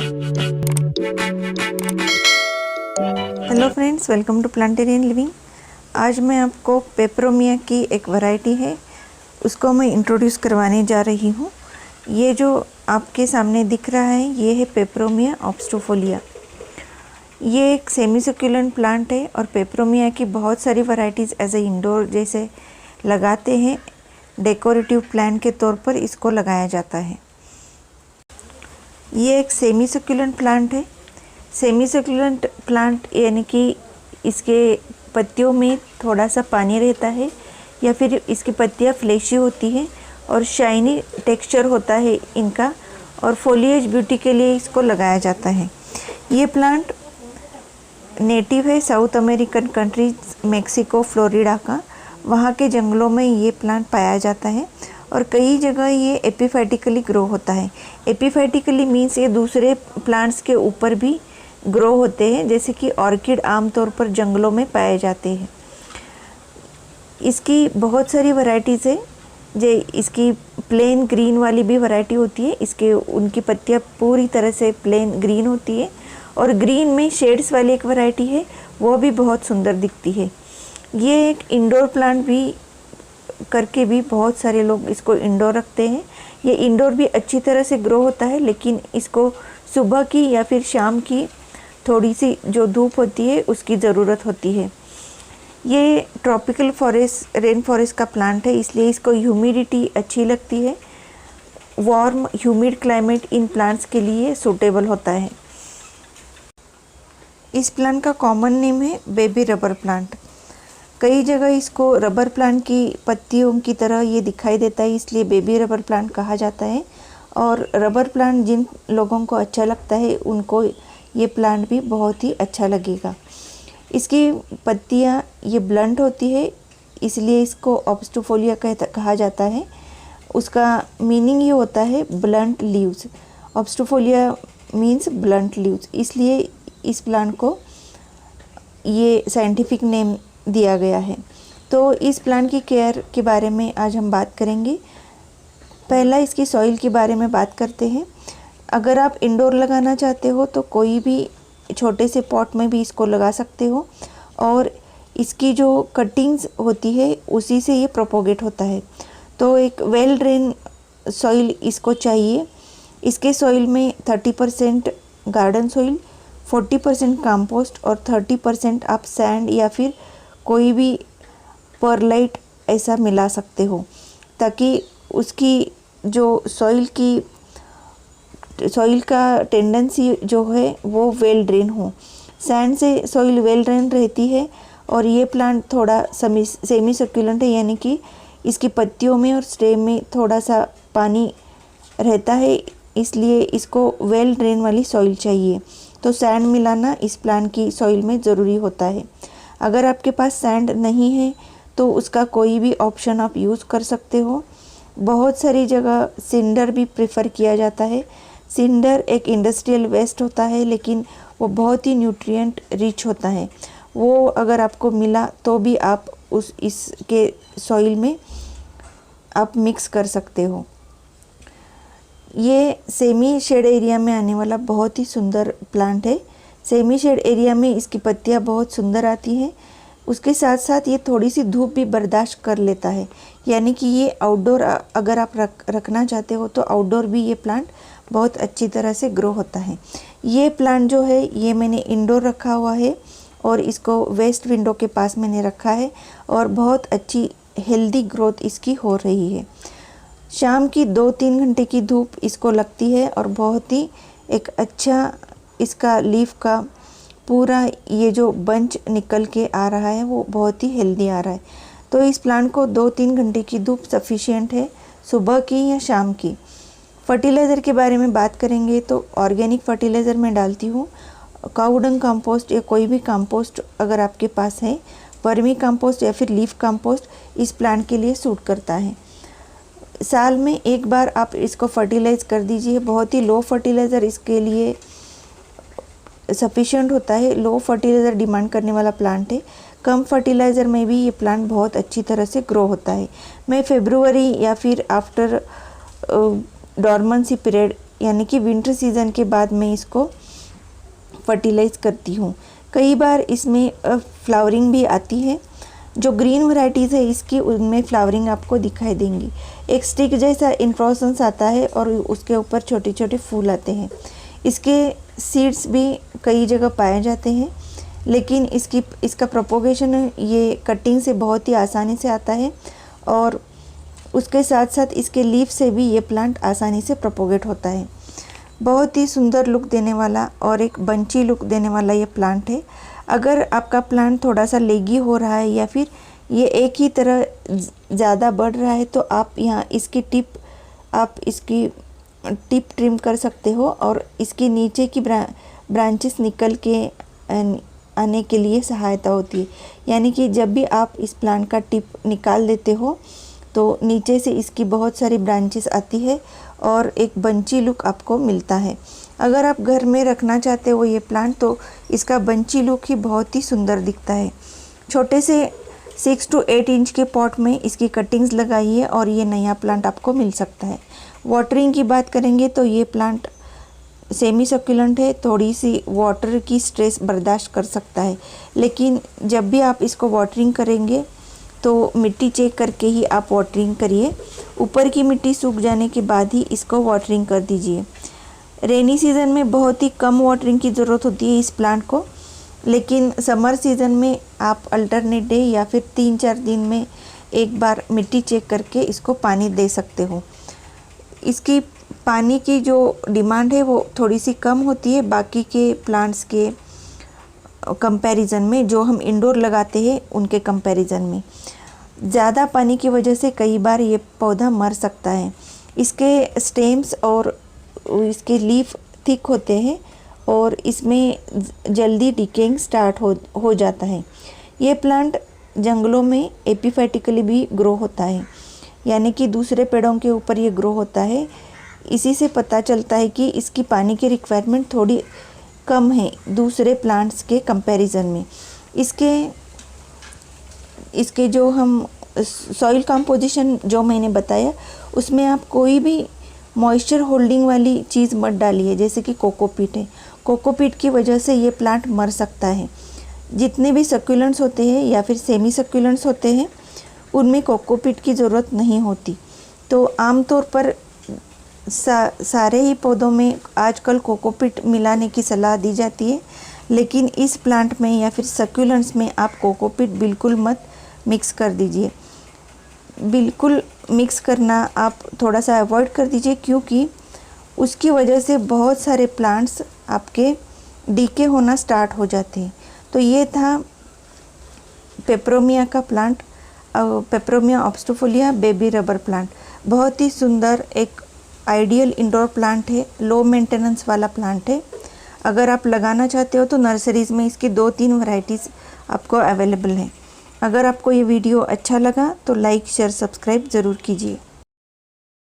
Hello friends, welcome to Planterian Living. आज मैं आपको पेपरोमिया की एक वैरायटी है उसको मैं इंट्रोड्यूस करवाने जा रही हूँ। ये जो आपके सामने दिख रहा है ये है पेपरोमिया ऑब्स्टुफोलिया। ये एक सेमी सक्यूलेंट प्लांट है और पेपरोमिया की बहुत सारी वैरायटीज़ एज ए इंडोर जैसे लगाते हैं, डेकोरेटिव प्लांट के तौर पर इसको लगाया जाता है। ये एक सेमी सक्यूलेंट प्लांट है। सेमी सक्यूलेंट प्लांट यानी कि इसके पत्तियों में थोड़ा सा पानी रहता है या फिर इसकी पत्तियां फ्लैशी होती हैं और शाइनी टेक्सचर होता है इनका, और फोलिएज ब्यूटी के लिए इसको लगाया जाता है। ये प्लांट नेटिव है south American countries, Mexico, Florida का। वहाँ के जंगलों में ये प्लांट पाया जाता है और कई जगह ये एपिफाइटिकली ग्रो होता है। एपिफाइटिकली मीन्स ये दूसरे प्लांट्स के ऊपर भी ग्रो होते हैं, जैसे कि ऑर्किड आमतौर पर जंगलों में पाए जाते हैं। इसकी बहुत सारी वैरायटीज़ है। इसकी प्लेन ग्रीन वाली भी वैरायटी होती है। उनकी पत्तियां पूरी तरह से प्लेन ग्रीन होती है और ग्रीन में शेड्स वाली एक वैरायटी है, वो भी बहुत सुंदर दिखती है। ये एक इंडोर प्लांट भी करके भी बहुत सारे लोग इसको इंडोर रखते हैं। ये इंडोर भी अच्छी तरह से ग्रो होता है, लेकिन इसको सुबह की या फिर शाम की थोड़ी सी जो धूप होती है उसकी ज़रूरत होती है। ये ट्रॉपिकल फॉरेस्ट, रेन फॉरेस्ट का प्लांट है, इसलिए इसको ह्यूमिडिटी अच्छी लगती है। Warm humid climate in plants के लिए सूटेबल होता है। इस प्लांट का कॉमन नेम है बेबी रबर प्लांट। कई जगह इसको रबर प्लांट की पत्तियों की तरह ये दिखाई देता है, इसलिए बेबी रबर प्लांट कहा जाता है। और रबर प्लांट जिन लोगों को अच्छा लगता है उनको ये प्लांट भी बहुत ही अच्छा लगेगा। इसकी पत्तियाँ ये ब्लंट होती है, इसलिए इसको ऑब्स्टुफोलिया कहा जाता है। उसका मीनिंग ये होता है blunt leaves. Obtusifolia means blunt leaves, इसलिए इस प्लांट को ये साइंटिफिक नेम दिया गया है। तो इस प्लांट की केयर के बारे में आज हम बात करेंगे। पहला इसकी सॉइल के बारे में बात करते हैं। अगर आप इंडोर लगाना चाहते हो तो कोई भी छोटे से पॉट में भी इसको लगा सकते हो, और इसकी जो कटिंग्स होती है उसी से ये प्रोपोगेट होता है। तो एक वेल ड्रेन सॉइल इसको चाहिए। इसके सॉइल में 30% गार्डन सॉइल, 40% कंपोस्ट और 30% आप सैंड या फिर कोई भी परलाइट ऐसा मिला सकते हो, ताकि उसकी जो सॉइल का टेंडेंसी जो है वो वेल ड्रेन हो। सैंड से सॉइल वेल ड्रेन रहती है और ये प्लांट थोड़ा सेमी सर्कुलेंट है, यानी कि इसकी पत्तियों में और स्टेम में थोड़ा सा पानी रहता है, इसलिए इसको वेल ड्रेन वाली सॉइल चाहिए। तो सैंड मिलाना इस प्लांट की सॉइल में ज़रूरी होता है। अगर आपके पास सैंड नहीं है तो उसका कोई भी ऑप्शन आप यूज़ कर सकते हो। बहुत सारी जगह सिंडर भी प्रेफर किया जाता है। सिंडर एक इंडस्ट्रियल वेस्ट होता है, लेकिन वो बहुत ही न्यूट्रिएंट रिच होता है। वो अगर आपको मिला तो भी आप इसके सॉइल में आप मिक्स कर सकते हो। ये सेमी शेड एरिया में आने वाला बहुत ही सुंदर प्लांट है। सेमी शेड एरिया में इसकी पत्तियां बहुत सुंदर आती हैं। उसके साथ साथ ये थोड़ी सी धूप भी बर्दाश्त कर लेता है, यानी कि ये आउटडोर अगर आप रखना चाहते हो तो आउटडोर भी ये प्लांट बहुत अच्छी तरह से ग्रो होता है। ये प्लांट जो है ये मैंने इंडोर रखा हुआ है और इसको वेस्ट विंडो के पास मैंने रखा है और बहुत अच्छी हेल्दी ग्रोथ इसकी हो रही है। शाम की 2-3 घंटे की धूप इसको लगती है और बहुत ही एक अच्छा इसका लीफ का पूरा ये जो बंच निकल के आ रहा है वो बहुत ही हेल्दी आ रहा है। तो इस प्लांट को 2-3 घंटे की धूप सफिशिएंट है, सुबह की या शाम की। फर्टिलाइज़र के बारे में बात करेंगे तो ऑर्गेनिक फर्टिलाइज़र मैं डालती हूँ। काऊ डंग कंपोस्ट या कोई भी कंपोस्ट अगर आपके पास है, वर्मी कंपोस्ट या फिर लीफ कंपोस्ट इस प्लांट के लिए सूट करता है। साल में एक बार आप इसको फर्टिलाइज़ कर दीजिए। बहुत ही लो फर्टिलाइज़र इसके लिए सफिशिएंट होता है। लो फर्टिलाइज़र डिमांड करने वाला प्लांट है। कम फर्टिलाइज़र में भी ये प्लांट बहुत अच्छी तरह से ग्रो होता है। मैं फरवरी या फिर आफ्टर डॉर्मेंसी पीरियड यानी कि विंटर सीज़न के बाद मैं इसको फर्टिलाइज़ करती हूँ। कई बार इसमें फ्लावरिंग भी आती है। जो ग्रीन वैराइटीज़ है इसकी, उनमें फ्लावरिंग आपको दिखाई देंगी। एक स्टिक जैसा इन्फ्लोरेसेंस आता है और उसके ऊपर छोटे छोटे फूल आते हैं। इसके सीड्स भी कई जगह पाए जाते हैं, लेकिन इसका प्रोपोगेशन ये कटिंग से बहुत ही आसानी से आता है और उसके साथ साथ इसके लीफ से भी ये प्लांट आसानी से प्रोपोगेट होता है। बहुत ही सुंदर लुक देने वाला और एक बंची लुक देने वाला ये प्लांट है। अगर आपका प्लांट थोड़ा सा लेगी हो रहा है या फिर ये एक ही तरह ज़्यादा बढ़ रहा है तो आप यहाँ इसकी टिप ट्रिम कर सकते हो और इसके नीचे की ब्रांचेस निकल के आने के लिए सहायता होती है। यानी कि जब भी आप इस प्लांट का टिप निकाल देते हो तो नीचे से इसकी बहुत सारी ब्रांचेस आती है और एक बंची लुक आपको मिलता है। अगर आप घर में रखना चाहते हो ये प्लांट तो इसका बंची लुक ही बहुत ही सुंदर दिखता है। छोटे से 6 to 8 इंच के पॉट में इसकी कटिंग्स लगाइए और ये नया प्लांट आपको मिल सकता है। वाटरिंग की बात करेंगे तो ये प्लांट सेमी सक्यूलेंट है, थोड़ी सी वाटर की स्ट्रेस बर्दाश्त कर सकता है, लेकिन जब भी आप इसको वाटरिंग करेंगे तो मिट्टी चेक करके ही आप वाटरिंग करिए। ऊपर की मिट्टी सूख जाने के बाद ही इसको वाटरिंग कर दीजिए। रेनी सीज़न में बहुत ही कम वाटरिंग की ज़रूरत होती है इस प्लांट को, लेकिन समर सीज़न में आप अल्टरनेट डे या फिर 3-4 दिन में एक बार मिट्टी चेक करके इसको पानी दे सकते हो। इसकी पानी की जो डिमांड है वो थोड़ी सी कम होती है बाकी के प्लांट्स के कंपैरिजन में, जो हम इंडोर लगाते हैं उनके कंपैरिजन में। ज़्यादा पानी की वजह से कई बार ये पौधा मर सकता है। इसके स्टेम्स और इसके लीफ थिक होते हैं और इसमें जल्दी डिकेइंग स्टार्ट हो जाता है। ये प्लांट जंगलों में एपिफैटिकली भी ग्रो होता है, यानी कि दूसरे पेड़ों के ऊपर ये ग्रो होता है। इसी से पता चलता है कि इसकी पानी की रिक्वायरमेंट थोड़ी कम है दूसरे प्लांट्स के कंपैरिजन में। इसके जो हम सॉइल कंपोजिशन जो मैंने बताया उसमें आप कोई भी मॉइस्चर होल्डिंग वाली चीज़ मत डालिए, जैसे कि कोकोपीट है। कोकोपीट की वजह से ये प्लांट मर सकता है। जितने भी सक्यूलेंट्स होते हैं या फिर सेमी सक्यूलेंट्स होते हैं उनमें कोकोपीट की ज़रूरत नहीं होती। तो आमतौर पर सारे ही पौधों में आजकल कोकोपीट मिलाने की सलाह दी जाती है, लेकिन इस प्लांट में या फिर सक्यूलेंट्स में आप कोकोपीट बिल्कुल मत मिक्स कर दीजिए। बिल्कुल मिक्स करना आप थोड़ा सा अवॉइड कर दीजिए, क्योंकि उसकी वजह से बहुत सारे प्लांट्स आपके डीके होना स्टार्ट हो जाते हैं। तो ये था पेपरोमिया का plant, peperomia obtusifolia baby rubber plant. बहुत ही सुंदर एक आइडियल इंडोर प्लांट है, लो मेंटेनेंस वाला प्लांट है। अगर आप लगाना चाहते हो तो नर्सरीज़ में इसकी 2-3 वैरायटीज़ आपको अवेलेबल हैं। अगर आपको ये वीडियो अच्छा लगा तो लाइक शेयर सब्सक्राइब ज़रूर कीजिए।